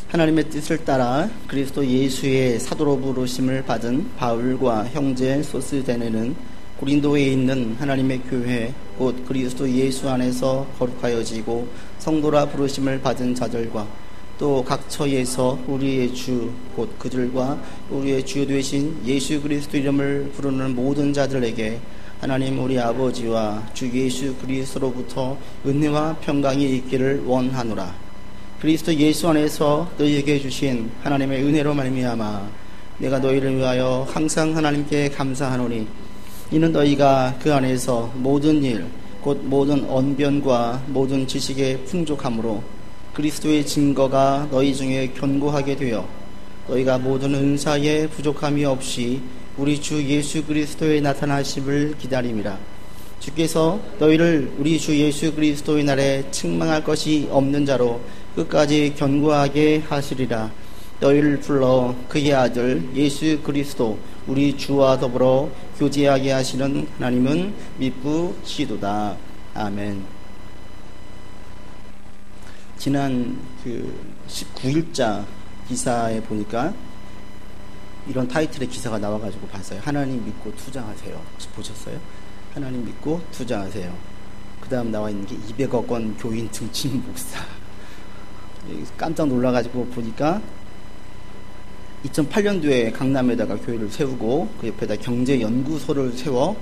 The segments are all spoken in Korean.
하나님의 뜻을 따라 그리스도 예수의 사도로 부르심을 받은 바울과 형제 소스데네는 고린도에 있는 하나님의 교회 곧 그리스도 예수 안에서 거룩하여지고 성도라 부르심을 받은 자들과 또 각 처에서 우리의 주 곧 그들과 우리의 주 되신 예수 그리스도 이름을 부르는 모든 자들에게 하나님 우리 아버지와 주 예수 그리스도로부터 은혜와 평강이 있기를 원하노라. 그리스도 예수 안에서 너희에게 주신 하나님의 은혜로 말미암아 내가 너희를 위하여 항상 하나님께 감사하노니 이는 너희가 그 안에서 모든 일 곧 모든 언변과 모든 지식에 풍족함으로 그리스도의 증거가 너희 중에 견고하게 되어 너희가 모든 은사에 부족함이 없이 우리 주 예수 그리스도의 나타나심을 기다림이라. 주께서 너희를 우리 주 예수 그리스도의 날에 책망할 것이 없는 자로 끝까지 견고하게 하시리라. 너희를 불러 그의 아들 예수 그리스도 우리 주와 더불어 교제하게 하시는 하나님은 믿부시도다. 아멘. 지난 19일자 기사에 보니까 이런 타이틀의 기사가 나와가지고 봤어요. 하나님 믿고 투자하세요. 보셨어요? 하나님 믿고 투자하세요. 그 다음 나와 있는 게 200억 원 교인 등진 목사. 깜짝 놀라가지고 보니까 2008년도에 강남에다가 교회를 세우고 그 옆에다 경제연구소를 세워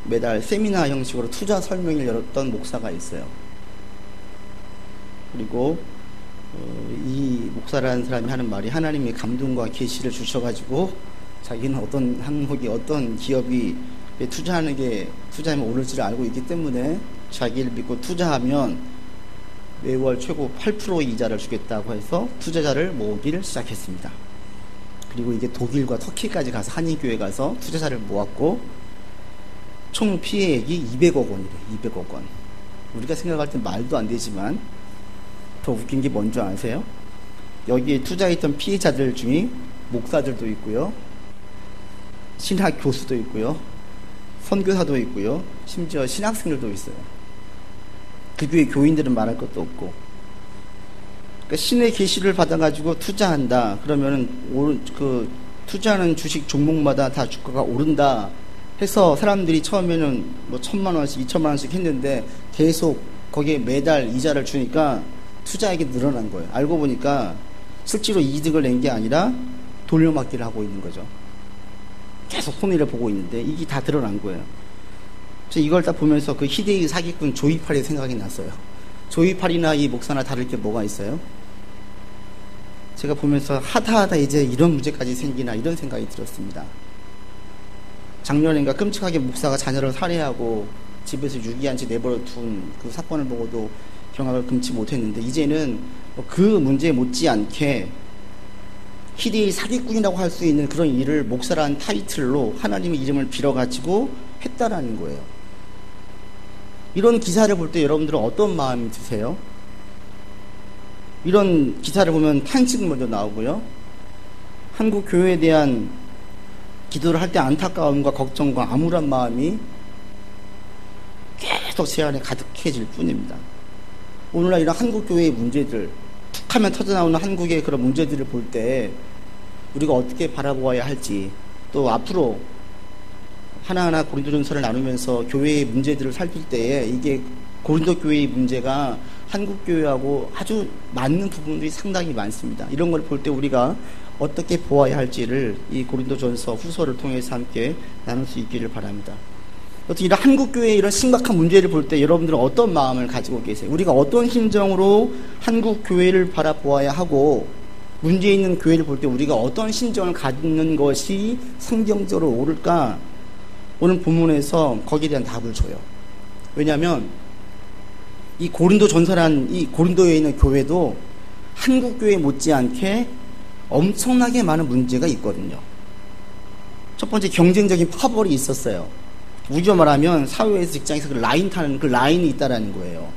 매달 세미나 형식으로 투자 설명회를 열었던 목사가 있어요. 그리고 이 목사라는 사람이 하는 말이 하나님이 감동과 계시를 주셔가지고 자기는 어떤 항목이 어떤 기업이 투자하면 오를지를 알고 있기 때문에 자기를 믿고 투자하면 매월 최고 8% 이자를 주겠다고 해서 투자자를 모으기를 시작했습니다. 그리고 이게 독일과 터키까지 가서 한인교회 가서 투자자를 모았고 총 피해액이 200억 원이래. 200억 원. 우리가 생각할 땐 말도 안 되지만 더 웃긴 게 뭔지 아세요? 여기에 투자했던 피해자들 중에 목사들도 있고요, 신학 교수도 있고요, 선교사도 있고요, 심지어 신학생들도 있어요. 그 교회 교인들은 말할 것도 없고. 그러니까 신의 계시를 받아가지고 투자한다. 그러면은 그 투자하는 주식 종목마다 다 주가가 오른다 해서 사람들이 처음에는 뭐 1,000만 원씩, 2,000만 원씩 했는데 계속 거기에 매달 이자를 주니까 투자액이 늘어난 거예요. 알고 보니까 실제로 이득을 낸 게 아니라 돌려막기를 하고 있는 거죠. 계속 손해를 보고 있는데 이게 다 드러난 거예요. 이걸 딱 보면서 그 희대의 사기꾼 조이팔이 생각이 났어요. 조이팔이나 이 목사나 다를 게 뭐가 있어요? 제가 보면서 하다 이제 이런 문제까지 생기나 이런 생각이 들었습니다. 작년인가 끔찍하게 목사가 자녀를 살해하고 집에서 유기한 채 내버려 둔 그 사건을 보고도 경악을 금치 못했는데 이제는 그 문제에 못지않게 희대의 사기꾼이라고 할 수 있는 그런 일을 목사라는 타이틀로 하나님의 이름을 빌어가지고 했다라는 거예요. 이런 기사를 볼 때 여러분들은 어떤 마음이 드세요? 이런 기사를 보면 탄식 먼저 나오고요, 한국 교회에 대한 기도를 할 때 안타까움과 걱정과 암울한 마음이 계속 제 안에 가득해질 뿐입니다. 오늘날 이런 한국 교회의 문제들, 툭하면 터져나오는 한국의 그런 문제들을 볼 때 우리가 어떻게 바라보아야 할지, 또 앞으로 하나하나 고린도전서를 나누면서 교회의 문제들을 살필 때에 이게 고린도 교회의 문제가 한국 교회하고 아주 맞는 부분들이 상당히 많습니다. 이런 걸 볼 때 우리가 어떻게 보아야 할지를 이 고린도전서 후서를 통해서 함께 나눌 수 있기를 바랍니다. 어떻게 이런 한국 교회의 이런 심각한 문제를 볼 때 여러분들은 어떤 마음을 가지고 계세요? 우리가 어떤 심정으로 한국 교회를 바라보아야 하고, 문제 있는 교회를 볼 때 우리가 어떤 심정을 갖는 것이 성경적으로 옳을까? 오늘 본문에서 거기에 대한 답을 줘요. 왜냐하면 이 고린도전서란 이 고린도에 있는 교회도 한국 교회 못지않게 엄청나게 많은 문제가 있거든요. 첫 번째, 경쟁적인 파벌이 있었어요. 우리가 말하면 사회에서, 직장에서 그 라인 타는 그 라인이 있다라는 거예요.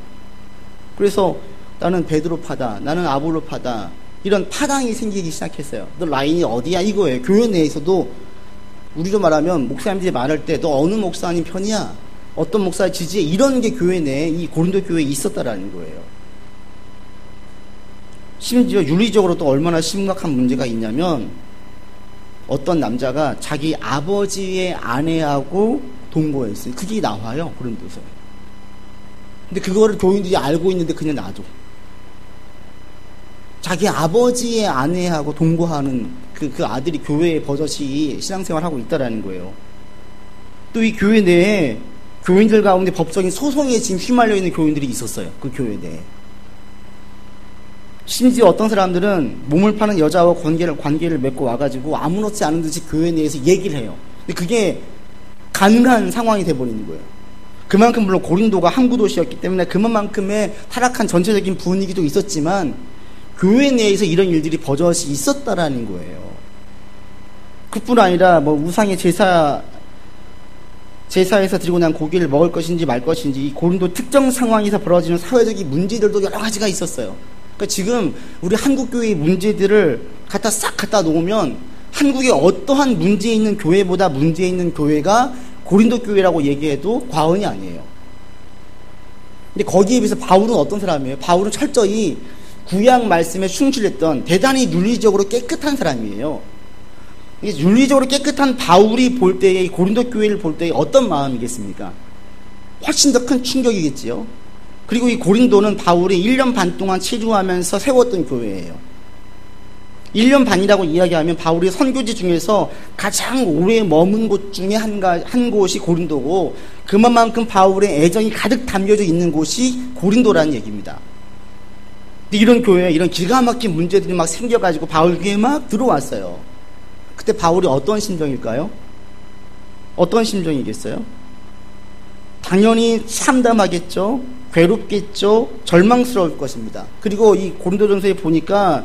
그래서 나는 베드로파다, 나는 아볼로파다, 이런 파당이 생기기 시작했어요. 너 라인이 어디야 이거예요. 교회 내에서도 우리로 말하면 목사님들이 말할 때 너 어느 목사님 편이야, 어떤 목사 지지해, 이런 게 교회 내에 이 고린도 교회에 있었다라는 거예요. 심지어 윤리적으로 또 얼마나 심각한 문제가 있냐면 어떤 남자가 자기 아버지의 아내하고 동거했어요. 그게 나와요, 고린도서. 근데 그거를 교인들이 알고 있는데 그냥 놔둬. 자기 아버지의 아내하고 동거하는 그 아들이 교회에 버젓이 신앙생활하고 있다라는 거예요. 또 이 교회 내에 교인들 가운데 법적인 소송에 지금 휘말려 있는 교인들이 있었어요. 그 교회 내에. 심지어 어떤 사람들은 몸을 파는 여자와 관계를 맺고 와가지고 아무렇지 않은 듯이 교회 내에서 얘기를 해요. 근데 그게 가능한 상황이 돼버리는 거예요. 그만큼 물론 고린도가 항구 도시였기 때문에 그만큼의 타락한 전체적인 분위기도 있었지만 교회 내에서 이런 일들이 버젓이 있었다라는 거예요. 그뿐 아니라 뭐 우상의 제사에서 드리고 난 고기를 먹을 것인지 말 것인지 이 고린도 특정 상황에서 벌어지는 사회적인 문제들도 여러 가지가 있었어요. 그러니까 지금 우리 한국교회의 문제들을 싹 갖다 놓으면 한국에 어떠한 문제 있는 교회보다 문제 있는 교회가 고린도 교회라고 얘기해도 과언이 아니에요. 근데 거기에 비해서 바울은 어떤 사람이에요? 바울은 철저히 구약 말씀에 충실했던 대단히 윤리적으로 깨끗한 사람이에요. 윤리적으로 깨끗한 바울이 볼 때의 고린도 교회를 볼 때의 어떤 마음이겠습니까? 훨씬 더 큰 충격이겠지요. 그리고 이 고린도는 바울이 1년 반 동안 체류하면서 세웠던 교회예요. 1년 반이라고 이야기하면 바울이 선교지 중에서 가장 오래 머문 곳 중에 한 곳이 고린도고 그만큼 바울의 애정이 가득 담겨져 있는 곳이 고린도라는 얘기입니다. 근데 이런 교회에 이런 기가 막힌 문제들이 막 생겨가지고 바울 교회에 막 들어왔어요. 그때 바울이 어떤 심정일까요? 어떤 심정이겠어요? 당연히 참담하겠죠. 괴롭겠죠. 절망스러울 것입니다. 그리고 이 고린도전서에 보니까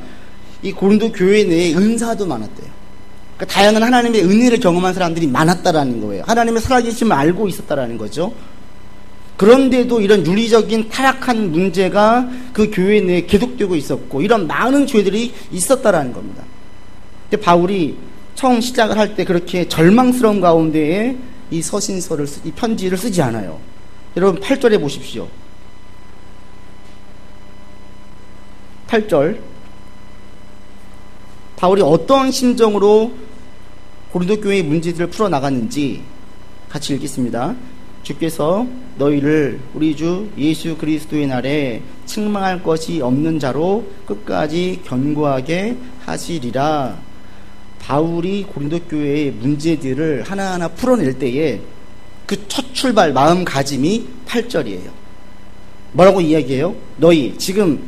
이 고린도 교회 내에 은사도 많았대요. 그러니까 다양한 하나님의 은혜를 경험한 사람들이 많았다라는 거예요. 하나님의 살아계심을 알고 있었다라는 거죠. 그런데도 이런 윤리적인 타락한 문제가 그 교회 내에 계속되고 있었고 이런 많은 죄들이 있었다라는 겁니다. 근데 바울이 처음 시작을 할 때 그렇게 절망스러운 가운데에 이 서신서를 이 편지를 쓰지 않아요. 여러분 8절에 보십시오. 8절 바울이 어떤 심정으로 고린도 교회의 문제들을 풀어나갔는지 같이 읽겠습니다. 주께서 너희를 우리 주 예수 그리스도의 날에 책망할 것이 없는 자로 끝까지 견고하게 하시리라. 바울이 고린도 교회의 문제들을 하나하나 풀어낼 때에 그 첫 출발 마음가짐이 8절이에요. 뭐라고 이야기해요? 너희 지금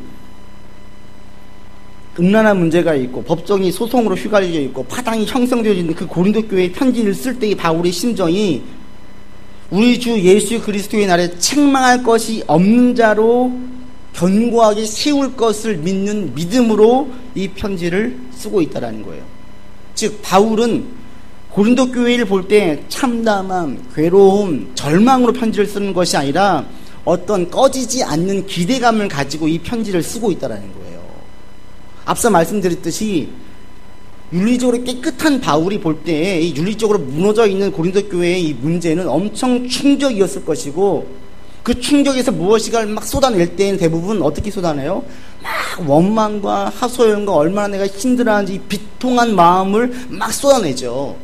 음란한 문제가 있고 법정이 소송으로 휘갈려 있고 파당이 형성되어 있는 그 고린도 교회의 편지를 쓸 때의 바울의 심정이 우리 주 예수 그리스도의 날에 책망할 것이 없는 자로 견고하게 세울 것을 믿는 믿음으로 이 편지를 쓰고 있다는 거예요. 즉 바울은 고린도 교회를 볼 때 참담함, 괴로움, 절망으로 편지를 쓰는 것이 아니라 어떤 꺼지지 않는 기대감을 가지고 이 편지를 쓰고 있다는 거예요. 앞서 말씀드렸듯이 윤리적으로 깨끗한 바울이 볼 때 이 윤리적으로 무너져 있는 고린도 교회의 이 문제는 엄청 충격이었을 것이고 그 충격에서 무엇인가를 막 쏟아낼 때는 대부분 어떻게 쏟아내요? 막 원망과 하소연과 얼마나 내가 힘들어하는지 비통한 마음을 막 쏟아내죠.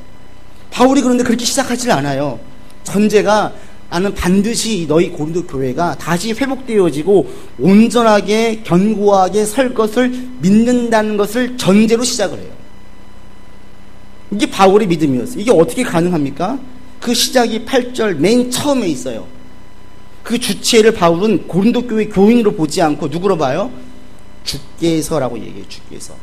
바울이 그런데 그렇게 시작하지 않아요. 전제가 나는 반드시 너희 고린도 교회가 다시 회복되어지고 온전하게 견고하게 설 것을 믿는다는 것을 전제로 시작을 해요. 이게 바울의 믿음이었어요. 이게 어떻게 가능합니까? 그 시작이 8절 맨 처음에 있어요. 그 주체를 바울은 고린도 교회 교인으로 보지 않고 누구로 봐요? 주께서라고 얘기해요. 주께서.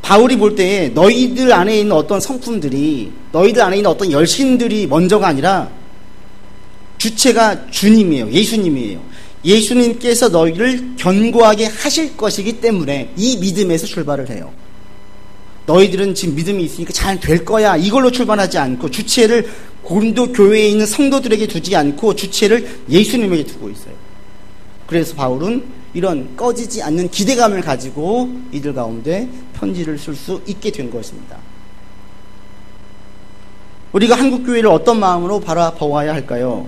바울이 볼 때 너희들 안에 있는 어떤 성품들이 너희들 안에 있는 어떤 열심들이 먼저가 아니라 주체가 주님이에요. 예수님이에요. 예수님께서 너희를 견고하게 하실 것이기 때문에 이 믿음에서 출발을 해요. 너희들은 지금 믿음이 있으니까 잘 될 거야 이걸로 출발하지 않고 주체를 고린도 교회에 있는 성도들에게 두지 않고 주체를 예수님에게 두고 있어요. 그래서 바울은 이런 꺼지지 않는 기대감을 가지고 이들 가운데 편지를 쓸 수 있게 된 것입니다. 우리가 한국교회를 어떤 마음으로 바라보아야 할까요?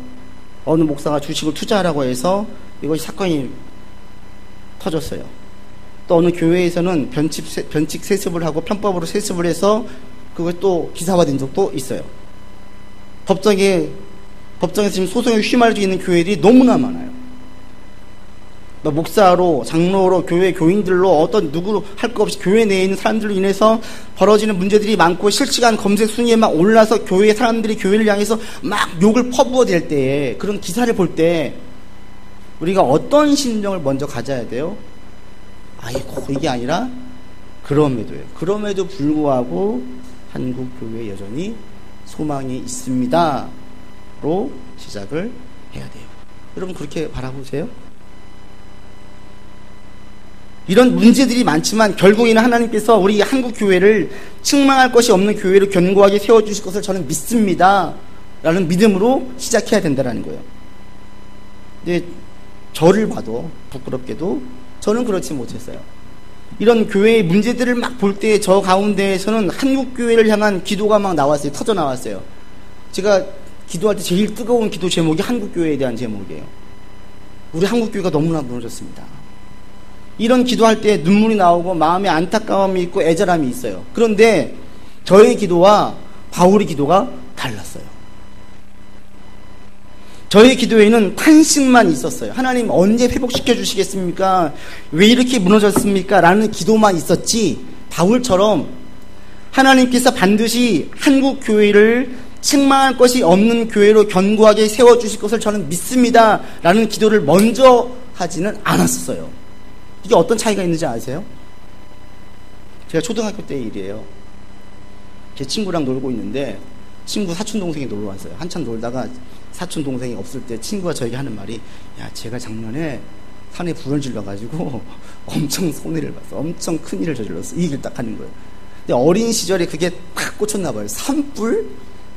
어느 목사가 주식을 투자하라고 해서 이것이 사건이 터졌어요. 또 어느 교회에서는 변칙 세습을 하고 편법으로 세습을 해서 그걸 또 기사화된 적도 있어요. 법정에서 지금 소송에 휘말리고 있는 교회들이 너무나 많아요. 목사로, 장로로, 교회 교인들로 어떤 누구로 할 것 없이 교회 내에 있는 사람들로 인해서 벌어지는 문제들이 많고 실시간 검색 순위에 막 올라서 교회 사람들이 교회를 향해서 막 욕을 퍼부어댈 때에 그런 기사를 볼 때 우리가 어떤 심정을 먼저 가져야 돼요? 아이고 이게 아니라 그럼에도 불구하고 한국 교회에 여전히 소망이 있습니다로 시작을 해야 돼요. 여러분 그렇게 바라보세요? 이런 문제들이 많지만 결국에는 하나님께서 우리 한국 교회를 책망할 것이 없는 교회로 견고하게 세워주실 것을 저는 믿습니다 라는 믿음으로 시작해야 된다는 거예요. 근데 저를 봐도 부끄럽게도 저는 그렇지 못했어요. 이런 교회의 문제들을 막 볼 때 저 가운데에서는 한국 교회를 향한 기도가 막 나왔어요. 터져 나왔어요. 제가 기도할 때 제일 뜨거운 기도 제목이 한국 교회에 대한 제목이에요. 우리 한국 교회가 너무나 무너졌습니다. 이런 기도할 때 눈물이 나오고 마음에 안타까움이 있고 애절함이 있어요. 그런데 저의 기도와 바울의 기도가 달랐어요. 저의 기도에는 탄식만 있었어요. 하나님 언제 회복시켜 주시겠습니까? 왜 이렇게 무너졌습니까? 라는 기도만 있었지, 바울처럼 하나님께서 반드시 한국 교회를 책망할 것이 없는 교회로 견고하게 세워주실 것을 저는 믿습니다 라는 기도를 먼저 하지는 않았어요. 이게 어떤 차이가 있는지 아세요? 제가 초등학교 때의 일이에요. 제 친구랑 놀고 있는데 친구 사촌동생이 놀러 왔어요. 한참 놀다가 사촌동생이 없을 때 친구가 저에게 하는 말이, 야 제가 작년에 산에 불을 질러가지고 엄청 손해를 봤어. 엄청 큰일을 저질렀어. 이 얘기를 딱 하는 거예요. 근데 어린 시절에 그게 딱 꽂혔나 봐요. 산불?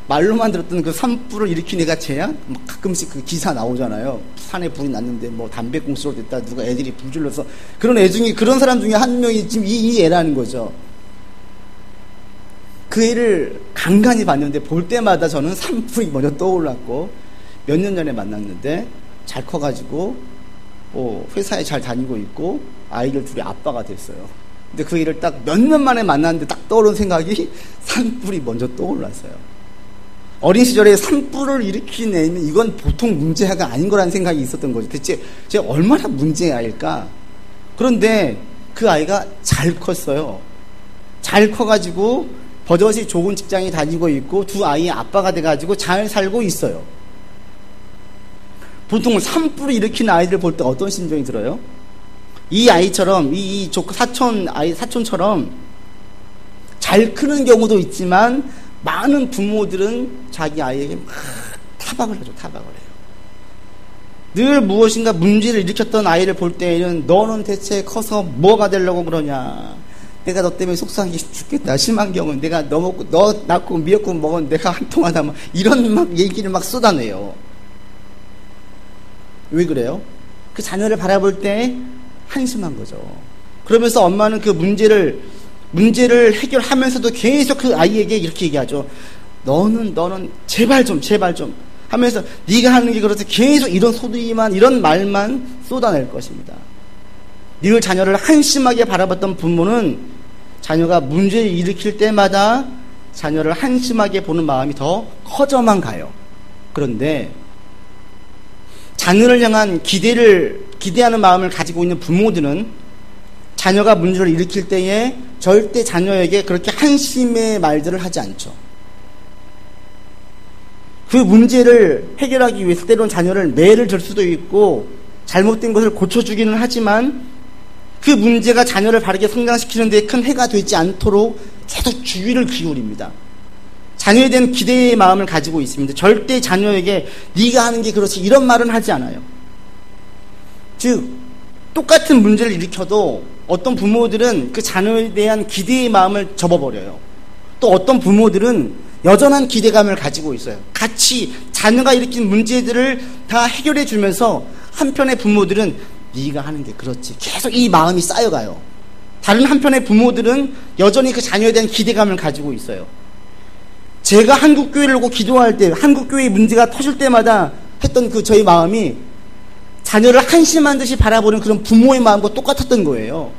말로만 들었던 그 산불을 일으킨 애가 쟤야? 뭐 가끔씩 그 기사 나오잖아요. 산에 불이 났는데 뭐 담배꽁초로 됐다, 누가 애들이 불 질러서, 그런 애 중에, 그런 사람 중에 한 명이 지금 이 애라는 거죠. 그 애를 간간히 봤는데 볼 때마다 저는 산불이 먼저 떠올랐고, 몇 년 전에 만났는데 잘 커가지고 회사에 잘 다니고 있고 아이들 둘이 아빠가 됐어요. 근데 그 애를 딱 몇 년 만에 만났는데 딱 떠오른 생각이 산불이 먼저 떠올랐어요. 어린 시절에 산불을 일으킨 애면 이건 보통 문제아가 아닌 거라는 생각이 있었던 거죠. 대체 제가 얼마나 문제아일까? 그런데 그 아이가 잘 컸어요. 잘 커가지고 버젓이 좋은 직장에 다니고 있고 두 아이의 아빠가 돼가지고 잘 살고 있어요. 보통 산불을 일으킨 아이들을 볼 때 어떤 심정이 들어요? 이 아이처럼, 이 사촌처럼 잘 크는 경우도 있지만 많은 부모들은 자기 아이에게 막 타박을 하죠. 타박을 해요. 늘 무엇인가 문제를 일으켰던 아이를 볼 때에는 너는 대체 커서 뭐가 되려고 그러냐, 내가 너 때문에 속상해 죽겠다, 심한 경우는 내가 너 낳고 미역국 먹은 내가 한통하다, 막 이런 막 얘기를 막 쏟아내요. 왜 그래요? 그 자녀를 바라볼 때 한심한 거죠. 그러면서 엄마는 그 문제를 해결하면서도 계속 그 아이에게 이렇게 얘기하죠. 너는 제발 좀 하면서 네가 하는 게 그렇지, 계속 이런 소리만, 이런 말만 쏟아낼 것입니다. 늘 자녀를 한심하게 바라봤던 부모는 자녀가 문제를 일으킬 때마다 자녀를 한심하게 보는 마음이 더 커져만 가요. 그런데 자녀를 향한 기대하는 마음을 가지고 있는 부모들은 자녀가 문제를 일으킬 때에 절대 자녀에게 그렇게 한심의 말들을 하지 않죠. 그 문제를 해결하기 위해서 때로는 자녀를 매를 들 수도 있고 잘못된 것을 고쳐주기는 하지만 그 문제가 자녀를 바르게 성장시키는 데 큰 해가 되지 않도록 계속 주의를 기울입니다. 자녀에 대한 기대의 마음을 가지고 있습니다. 절대 자녀에게 네가 하는 게 그렇지 이런 말은 하지 않아요. 즉 똑같은 문제를 일으켜도 어떤 부모들은 그 자녀에 대한 기대의 마음을 접어버려요. 또 어떤 부모들은 여전한 기대감을 가지고 있어요. 같이 자녀가 일으킨 문제들을 다 해결해 주면서 한편의 부모들은 네가 하는 게 그렇지, 계속 이 마음이 쌓여가요. 다른 한편의 부모들은 여전히 그 자녀에 대한 기대감을 가지고 있어요. 제가 한국교회를 보고 기도할 때, 한국교회의 문제가 터질 때마다 했던 그 저희 마음이 자녀를 한심한 듯이 바라보는 그런 부모의 마음과 똑같았던 거예요.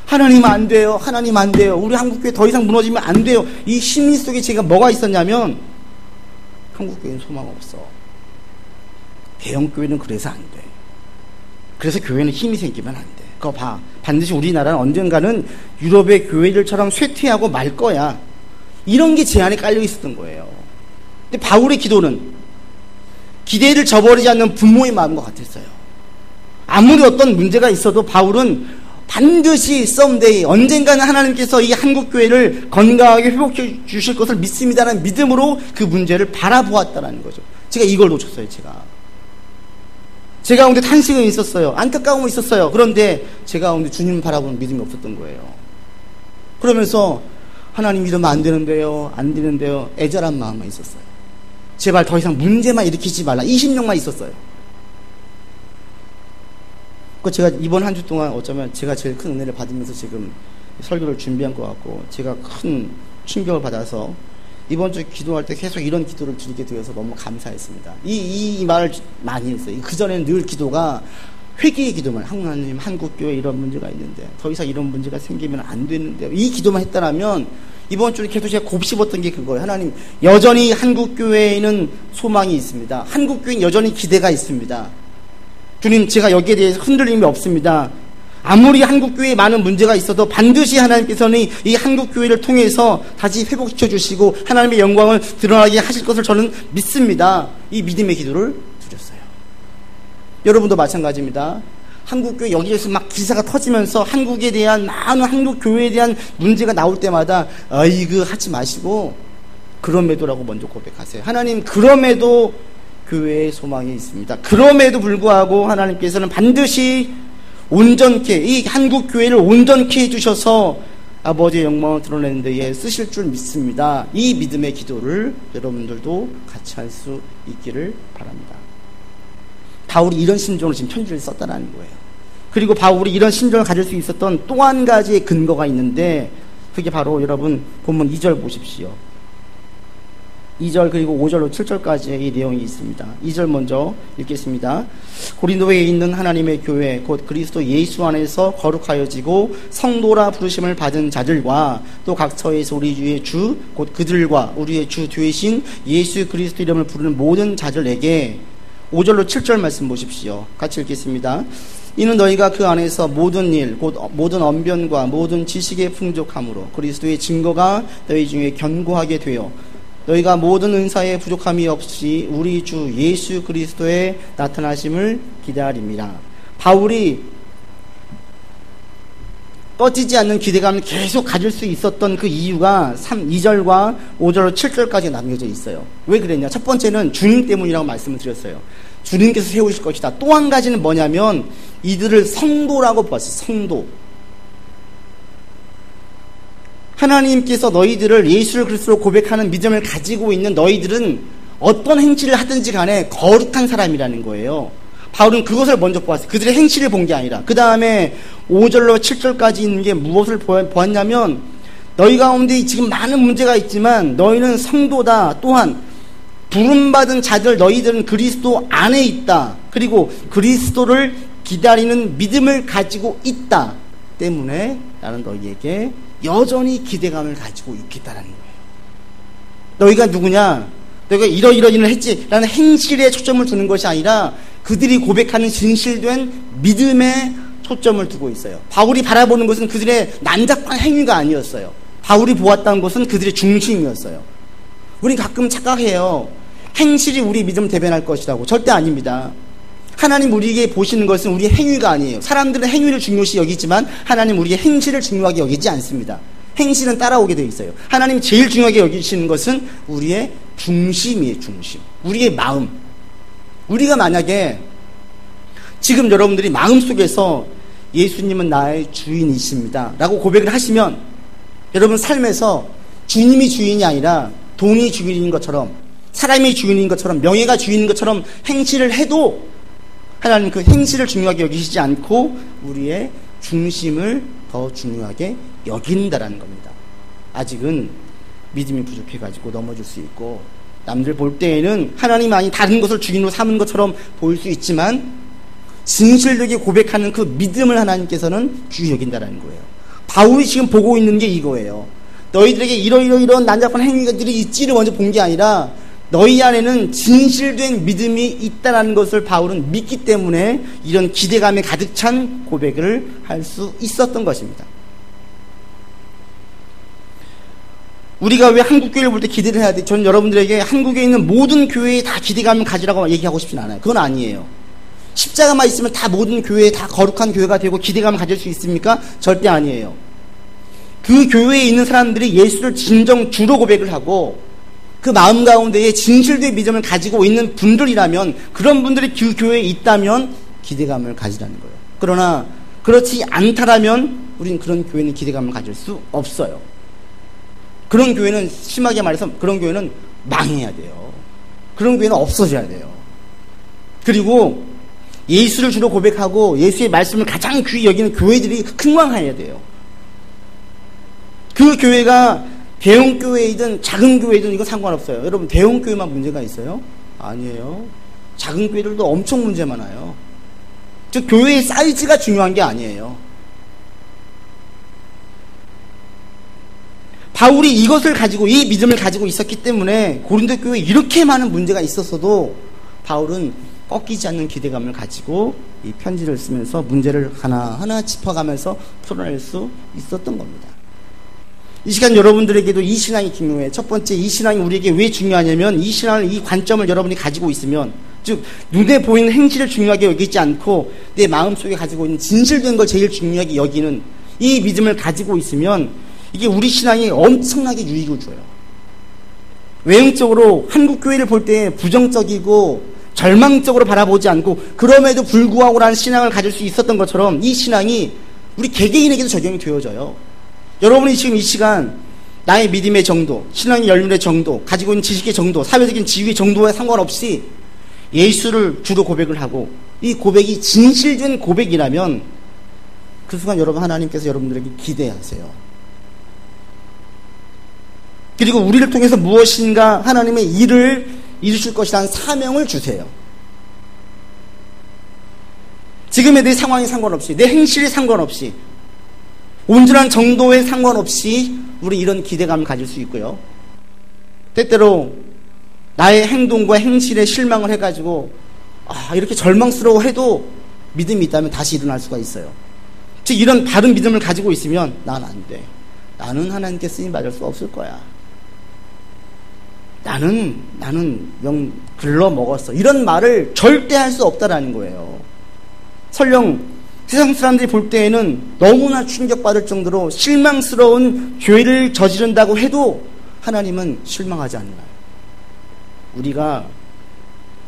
하나님 안 돼요. 하나님 안 돼요. 우리 한국교회 더 이상 무너지면 안 돼요. 이 심리 속에 제가 뭐가 있었냐면 한국교회는 소망 없어. 대형교회는 그래서 안 돼. 그래서 교회는 힘이 생기면 안 돼. 그거 봐. 반드시 우리나라는 언젠가는 유럽의 교회들처럼 쇠퇴하고 말 거야. 이런 게 제 안에 깔려 있었던 거예요. 근데 바울의 기도는 기대를 저버리지 않는 부모의 마음과 같았어요. 아무리 어떤 문제가 있어도 바울은 반드시 someday 언젠가는 하나님께서 이 한국교회를 건강하게 회복해 주실 것을 믿습니다라는 믿음으로 그 문제를 바라보았다는 거죠. 제가 이걸 놓쳤어요. 제 가운데 탄식은 있었어요. 안타까움은 있었어요. 그런데 제 가운데 주님 바라보는 믿음이 없었던 거예요. 그러면서 하나님 믿으면 안 되는데요. 애절한 마음만 있었어요. 제발 더 이상 문제만 일으키지 말라. 이 심령만 있었어요. 그 제가 이번 한 주 동안 어쩌면 제가 제일 큰 은혜를 받으면서 지금 설교를 준비한 것 같고 제가 큰 충격을 받아서 이번 주 기도할 때 계속 이런 기도를 드리게 되어서 너무 감사했습니다. 이 말을 많이 했어요. 그전에는 늘 기도가 회개의 기도만, 하나님 한국교회 이런 문제가 있는데 더 이상 이런 문제가 생기면 안 되는데 이 기도만 했다라면 이번 주에 계속 제가 곱씹었던 게 그거예요. 하나님 여전히 한국교회에는 소망이 있습니다. 한국교회는 여전히 기대가 있습니다. 주님 제가 여기에 대해서 흔들림이 없습니다. 아무리 한국교회에 많은 문제가 있어도 반드시 하나님께서는 이 한국교회를 통해서 다시 회복시켜 주시고 하나님의 영광을 드러나게 하실 것을 저는 믿습니다. 이 믿음의 기도를 드렸어요. 여러분도 마찬가지입니다. 한국교회 여기에서 막 기사가 터지면서 한국에 대한 많은 한국교회에 대한 문제가 나올 때마다 아이고 하지 마시고 그럼에도라고 먼저 고백하세요. 하나님 그럼에도 교회에 소망이 있습니다. 그럼에도 불구하고 하나님께서는 반드시 온전케 이 한국교회를 온전케 해주셔서 아버지의 영광을 드러내는 데에 쓰실 줄 믿습니다. 이 믿음의 기도를 여러분들도 같이 할 수 있기를 바랍니다. 바울이 이런 심정으로 지금 편지를 썼다는 거예요. 그리고 바울이 이런 심정을 가질 수 있었던 또 한 가지의 근거가 있는데 그게 바로 여러분 본문 2절 보십시오. 2절 그리고 5절로 7절까지의 이 내용이 있습니다. 2절 먼저 읽겠습니다. 고린도에 있는 하나님의 교회 곧 그리스도 예수 안에서 거룩하여지고 성도라 부르심을 받은 자들과 또 각 처에서 우리 주의 주 곧 그들과 우리의 주 되신 예수 그리스도 이름을 부르는 모든 자들에게 5절로 7절 말씀 보십시오. 같이 읽겠습니다. 이는 너희가 그 안에서 모든 일 곧 모든 언변과 모든 지식에 풍족함으로 그리스도의 증거가 너희 중에 견고하게 되어 너희가 모든 은사에 부족함이 없이 우리 주 예수 그리스도의 나타나심을 기다립니다. 바울이 꺼지지 않는 기대감을 계속 가질 수 있었던 그 이유가 2절과 5절로 7절까지 남겨져 있어요. 왜 그랬냐? 첫 번째는 주님 때문이라고 말씀을 드렸어요. 주님께서 세우실 것이다. 또 한 가지는 뭐냐면 이들을 성도라고 보았어요. 성도. 하나님께서 너희들을 예수를 그리스도로 고백하는 믿음을 가지고 있는 너희들은 어떤 행실을 하든지 간에 거룩한 사람이라는 거예요. 바울은 그것을 먼저 보았어요. 그들의 행실을 본 게 아니라. 그 다음에 5절로 7절까지 있는 게 무엇을 보았냐면 너희 가운데 지금 많은 문제가 있지만 너희는 성도다. 또한 부름받은 자들 너희들은 그리스도 안에 있다. 그리고 그리스도를 기다리는 믿음을 가지고 있다. 때문에 나는 너희에게 여전히 기대감을 가지고 있겠다라는 거예요. 너희가 누구냐? 너희가 이러이러이러 했지 라는 행실에 초점을 두는 것이 아니라 그들이 고백하는 진실된 믿음에 초점을 두고 있어요. 바울이 바라보는 것은 그들의 난잡한 행위가 아니었어요. 바울이 보았다는 것은 그들의 중심이었어요. 우리 가끔 착각해요. 행실이 우리 믿음을 대변할 것이라고. 절대 아닙니다. 하나님 우리에게 보시는 것은 우리의 행위가 아니에요. 사람들은 행위를 중요시 여기지만 하나님 우리의 행실을 중요하게 여기지 않습니다. 행실은 따라오게 되어 있어요. 하나님 제일 중요하게 여기시는 것은 우리의 중심이에요. 중심. 우리의 마음. 우리가 만약에 지금 여러분들이 마음속에서 예수님은 나의 주인이십니다 라고 고백을 하시면 여러분 삶에서 주님이 주인이 아니라 돈이 주인인 것처럼 사람이 주인인 것처럼 명예가 주인인 것처럼 행실을 해도 하나님 그 행실을 중요하게 여기시지 않고 우리의 중심을 더 중요하게 여긴다라는 겁니다. 아직은 믿음이 부족해가지고 넘어질 수 있고 남들 볼 때에는 하나님 아닌 다른 것을 주인으로 삼은 것처럼 보일 수 있지만 진실되게 고백하는 그 믿음을 하나님께서는 귀히 여긴다라는 거예요. 바울이 지금 보고 있는 게 이거예요. 너희들에게 이런 난잡한 행위들이 있지를 먼저 본 게 아니라 너희 안에는 진실된 믿음이 있다는 것을 바울은 믿기 때문에 이런 기대감에 가득 찬 고백을 할 수 있었던 것입니다. 우리가 왜 한국교회를 볼 때 기대를 해야 돼? 저는 여러분들에게 한국에 있는 모든 교회에 다 기대감을 가지라고 얘기하고 싶진 않아요. 그건 아니에요. 십자가만 있으면 다 모든 교회에 다 거룩한 교회가 되고 기대감을 가질 수 있습니까? 절대 아니에요. 그 교회에 있는 사람들이 예수를 진정 주로 고백을 하고 그 마음 가운데에 진실된 믿음을 가지고 있는 분들이라면, 그런 분들이 그 교회에 있다면 기대감을 가지라는 거예요. 그러나 그렇지 않다라면 우리는 그런 교회는 기대감을 가질 수 없어요. 그런 교회는, 심하게 말해서 그런 교회는 망해야 돼요. 그런 교회는 없어져야 돼요. 그리고 예수를 주로 고백하고 예수의 말씀을 가장 귀히 여기는 교회들이 흥왕해야 돼요. 그 교회가 대형 교회이든 작은 교회이든 이거 상관없어요. 여러분, 대형 교회만 문제가 있어요? 아니에요. 작은 교회들도 엄청 문제 많아요. 즉, 교회의 사이즈가 중요한 게 아니에요. 바울이 이것을 가지고, 이 믿음을 가지고 있었기 때문에 고린도 교회에 이렇게 많은 문제가 있었어도 바울은 꺾이지 않는 기대감을 가지고 이 편지를 쓰면서 문제를 하나하나 짚어가면서 풀어낼 수 있었던 겁니다. 이 시간 여러분들에게도 이 신앙이 중요해요. 첫 번째, 이 신앙이 우리에게 왜 중요하냐면, 이 신앙을, 이 관점을 여러분이 가지고 있으면, 즉 눈에 보이는 행실을 중요하게 여기지 않고 내 마음속에 가지고 있는 진실된 걸 제일 중요하게 여기는 이 믿음을 가지고 있으면 이게 우리 신앙에 엄청나게 유익을 줘요. 외형적으로 한국 교회를 볼 때 부정적이고 절망적으로 바라보지 않고 그럼에도 불구하고라는 신앙을 가질 수 있었던 것처럼 이 신앙이 우리 개개인에게도 적용이 되어져요. 여러분이 지금 이 시간 나의 믿음의 정도, 신앙의 열륜의 정도, 가지고 있는 지식의 정도, 사회적인 지위의 정도에 상관없이 예수를 주로 고백을 하고 이 고백이 진실된 고백이라면 그 순간 여러분, 하나님께서 여러분들에게 기대하세요. 그리고 우리를 통해서 무엇인가 하나님의 일을 이루실 것이라는 사명을 주세요. 지금의 내 상황에 상관없이, 내 행실에 상관없이, 온전한 정도에 상관없이 우리 이런 기대감을 가질 수 있고요. 때때로 나의 행동과 행실에 실망을 해가지고 이렇게 절망스러워해도 믿음이 있다면 다시 일어날 수가 있어요. 즉, 이런 바른 믿음을 가지고 있으면 난 안 돼. 나는 하나님께 쓰임받을 수 없을 거야. 나는 영 글러먹었어. 이런 말을 절대 할 수 없다라는 거예요. 설령 세상 사람들이 볼 때에는 너무나 충격받을 정도로 실망스러운 죄를 저지른다고 해도 하나님은 실망하지 않나요? 우리가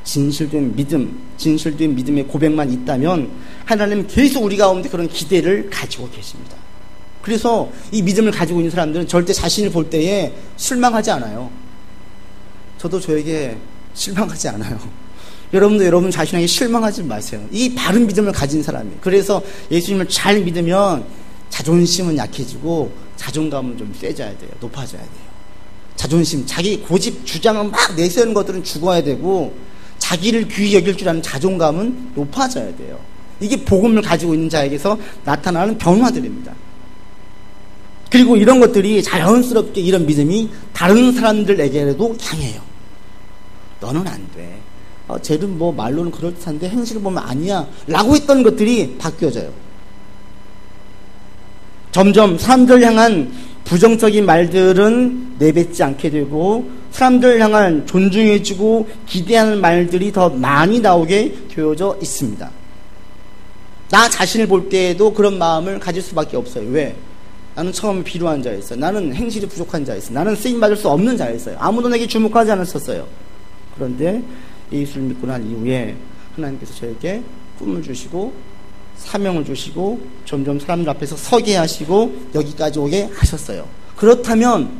진실된 믿음, 진실된 믿음의 고백만 있다면 하나님은 계속 우리 가운데 그런 기대를 가지고 계십니다. 그래서 이 믿음을 가지고 있는 사람들은 절대 자신을 볼 때에 실망하지 않아요. 저도 저에게 실망하지 않아요. 여러분도 여러분 자신에게 실망하지 마세요. 이 바른 믿음을 가진 사람이. 그래서 예수님을 잘 믿으면 자존심은 약해지고 자존감은 좀 세져야 돼요. 높아져야 돼요. 자존심, 자기 고집, 주장을 막 내세우는 것들은 죽어야 되고 자기를 귀히 여길 줄 아는 자존감은 높아져야 돼요. 이게 복음을 가지고 있는 자에게서 나타나는 변화들입니다. 그리고 이런 것들이 자연스럽게 이런 믿음이 다른 사람들에게도 향해요. 너는 안 돼. 쟤는 뭐 말로는 그럴듯한데 행실을 보면 아니야 라고 했던 것들이 바뀌어져요. 점점 사람들 향한 부정적인 말들은 내뱉지 않게 되고 사람들 향한 존중해주고 기대하는 말들이 더 많이 나오게 되어져 있습니다. 나 자신을 볼 때에도 그런 마음을 가질 수밖에 없어요. 왜? 나는 처음에 비루한 자였어요. 나는 행실이 부족한 자였어요. 나는 쓰임받을 수 없는 자였어요. 아무도 내게 주목하지 않았었어요. 그런데 예수를 믿고 난 이후에 하나님께서 저에게 꿈을 주시고 사명을 주시고 점점 사람들 앞에서 서게 하시고 여기까지 오게 하셨어요. 그렇다면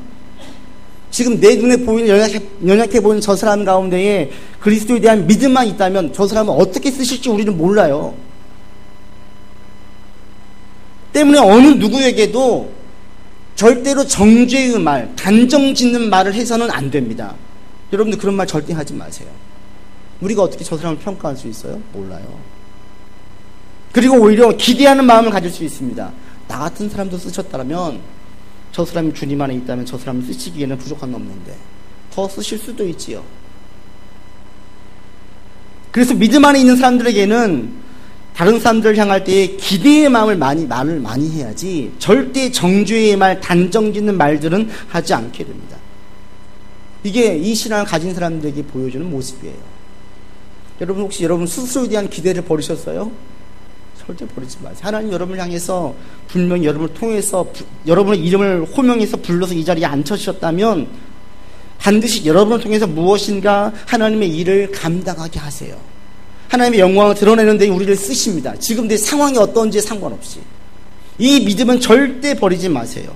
지금 내 눈에 보이는 연약해 보이는 저 사람 가운데에 그리스도에 대한 믿음만 있다면 저 사람은 어떻게 쓰실지 우리는 몰라요. 때문에 어느 누구에게도 절대로 정죄의 말, 단정짓는 말을 해서는 안 됩니다. 여러분들 그런 말 절대 하지 마세요. 우리가 어떻게 저 사람을 평가할 수 있어요? 몰라요. 그리고 오히려 기대하는 마음을 가질 수 있습니다. 나 같은 사람도 쓰셨다면, 저 사람이 주님 안에 있다면 저 사람을 쓰시기에는 부족함이 없는데 더 쓰실 수도 있지요. 그래서 믿음 안에 있는 사람들에게는 다른 사람들을 향할 때 기대의 마음을 말을 많이 해야지, 절대 정죄의 말, 단정짓는 말들은 하지 않게 됩니다. 이게 이 신앙을 가진 사람들에게 보여주는 모습이에요. 여러분, 혹시 여러분 스스로에 대한 기대를 버리셨어요? 절대 버리지 마세요. 하나님 여러분을 향해서 분명히 여러분을 통해서 여러분의 이름을 호명해서 불러서 이 자리에 앉혀주셨다면 반드시 여러분을 통해서 무엇인가 하나님의 일을 감당하게 하세요. 하나님의 영광을 드러내는 데 우리를 쓰십니다. 지금 내 상황이 어떤지 상관없이. 이 믿음은 절대 버리지 마세요.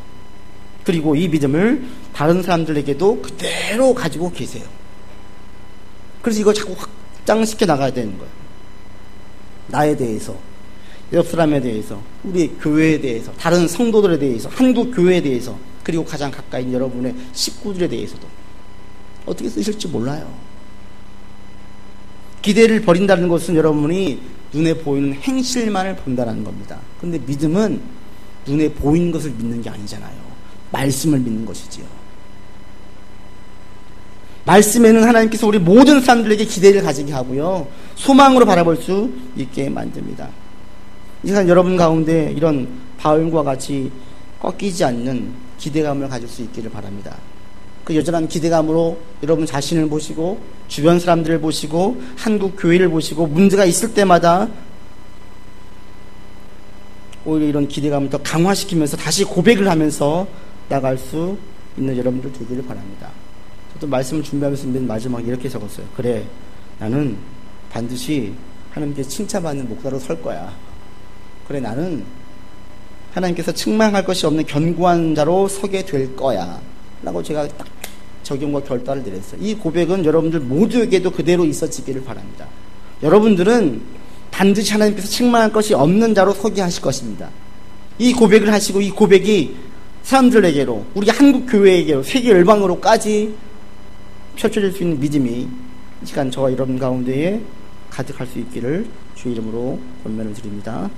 그리고 이 믿음을 다른 사람들에게도 그대로 가지고 계세요. 그래서 이걸 자꾸 확장시켜 나가야 되는 거예요. 나에 대해서, 옆 사람에 대해서, 우리 교회에 대해서, 다른 성도들에 대해서, 한국 교회에 대해서, 그리고 가장 가까이 있는 여러분의 식구들에 대해서도 어떻게 쓰실지 몰라요. 기대를 버린다는 것은 여러분이 눈에 보이는 행실만을 본다는 겁니다. 그런데 믿음은 눈에 보이는 것을 믿는 게 아니잖아요. 말씀을 믿는 것이지요. 말씀에는 하나님께서 우리 모든 사람들에게 기대를 가지게 하고요, 소망으로 바라볼 수 있게 만듭니다. 이 시간 여러분 가운데 이런 바울과 같이 꺾이지 않는 기대감을 가질 수 있기를 바랍니다. 그 여전한 기대감으로 여러분 자신을 보시고 주변 사람들을 보시고 한국 교회를 보시고 문제가 있을 때마다 오히려 이런 기대감을 더 강화시키면서 다시 고백을 하면서 나갈 수 있는 여러분들 되기를 바랍니다. 저도 말씀을 준비하면서 맨 마지막에 이렇게 적었어요. 그래, 나는 반드시 하나님께 칭찬받는 목사로 설 거야. 그래, 나는 하나님께서 책망할 것이 없는 견고한 자로 서게 될 거야 라고 제가 딱 적용과 결단을 내렸어요. 이 고백은 여러분들 모두에게도 그대로 있어지기를 바랍니다. 여러분들은 반드시 하나님께서 책망할 것이 없는 자로 서게 하실 것입니다. 이 고백을 하시고 이 고백이 사람들에게로, 우리 한국 교회에게로, 세계 열방으로까지 펼쳐질 수 있는 믿음이 이 시간 저와 여러분 가운데에 가득할 수 있기를 주의 이름으로 권면을 드립니다.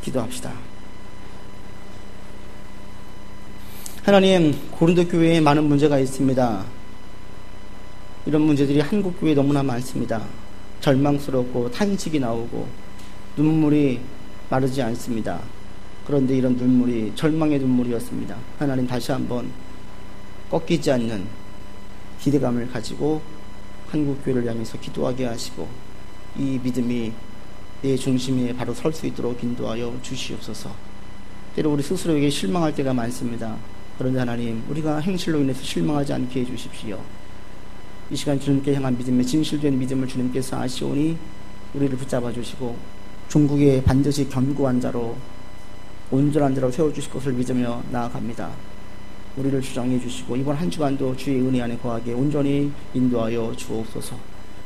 기도합시다. 하나님, 고린도 교회에 많은 문제가 있습니다. 이런 문제들이 한국 교회에 너무나 많습니다. 절망스럽고 탄식이 나오고 눈물이 마르지 않습니다. 그런데 이런 눈물이 절망의 눈물이었습니다. 하나님, 다시 한번 꺾이지 않는 기대감을 가지고 한국 교회를 향해서 기도하게 하시고 이 믿음이 내 중심에 바로 설 수 있도록 인도하여 주시옵소서. 때로 우리 스스로에게 실망할 때가 많습니다. 그런데 하나님, 우리가 행실로 인해서 실망하지 않게 해주십시오. 이 시간 주님께 향한 믿음에 진실된 믿음을 주님께서 아시오니 우리를 붙잡아 주시고 종국에 반드시 견고한 자로, 온전한 자로 세워주실 것을 믿으며 나아갑니다. 우리를 주장해 주시고 이번 한 주간도 주의 은혜 안에 거하게 온전히 인도하여 주옵소서.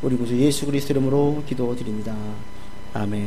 우리 구주 예수 그리스도 이름으로 기도드립니다. 아멘.